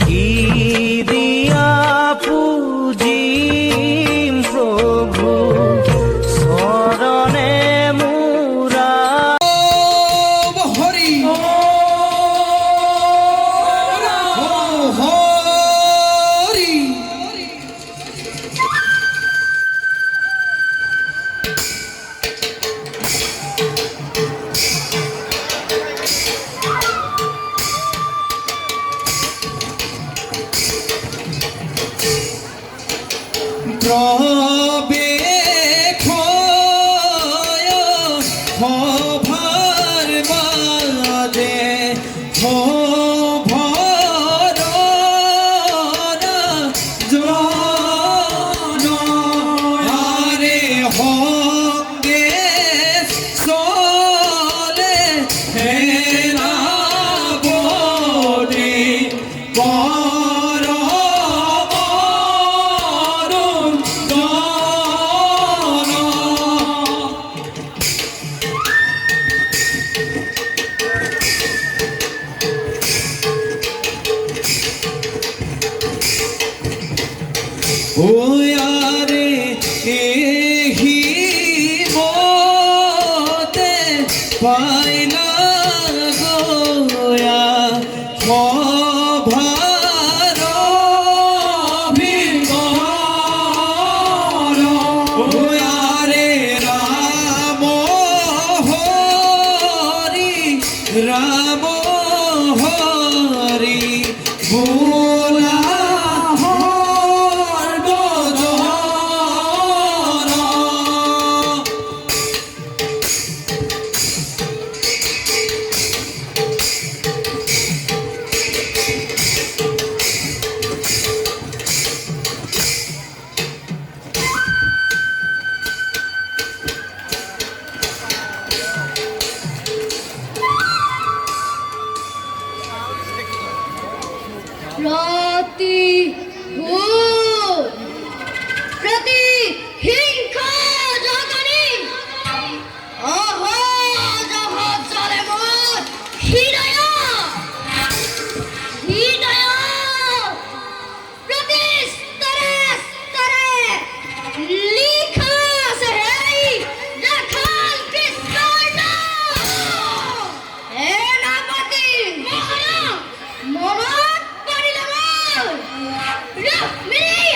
কি দিয়া পুজিম প্রভু শরণে মুরা হরি হরি প্রবে খয় ভার মাঝে ভর জরে হঙ্গে চলে হেরা বনে ওয়ারে এহি মতে পাইলা গোয়া ভার ভিগর ওয়ারে রাম হরি রাম হরি ভোলা প্রতিহিংসা জগনী অহো জহ চলে মোর হৃদয় হৃদয় প্রতি স্তরে স্তরে লিখা আছে এই দেখাল কৃষ্ণ এ নামতি মনত পড়িল মোর রুক্মিণী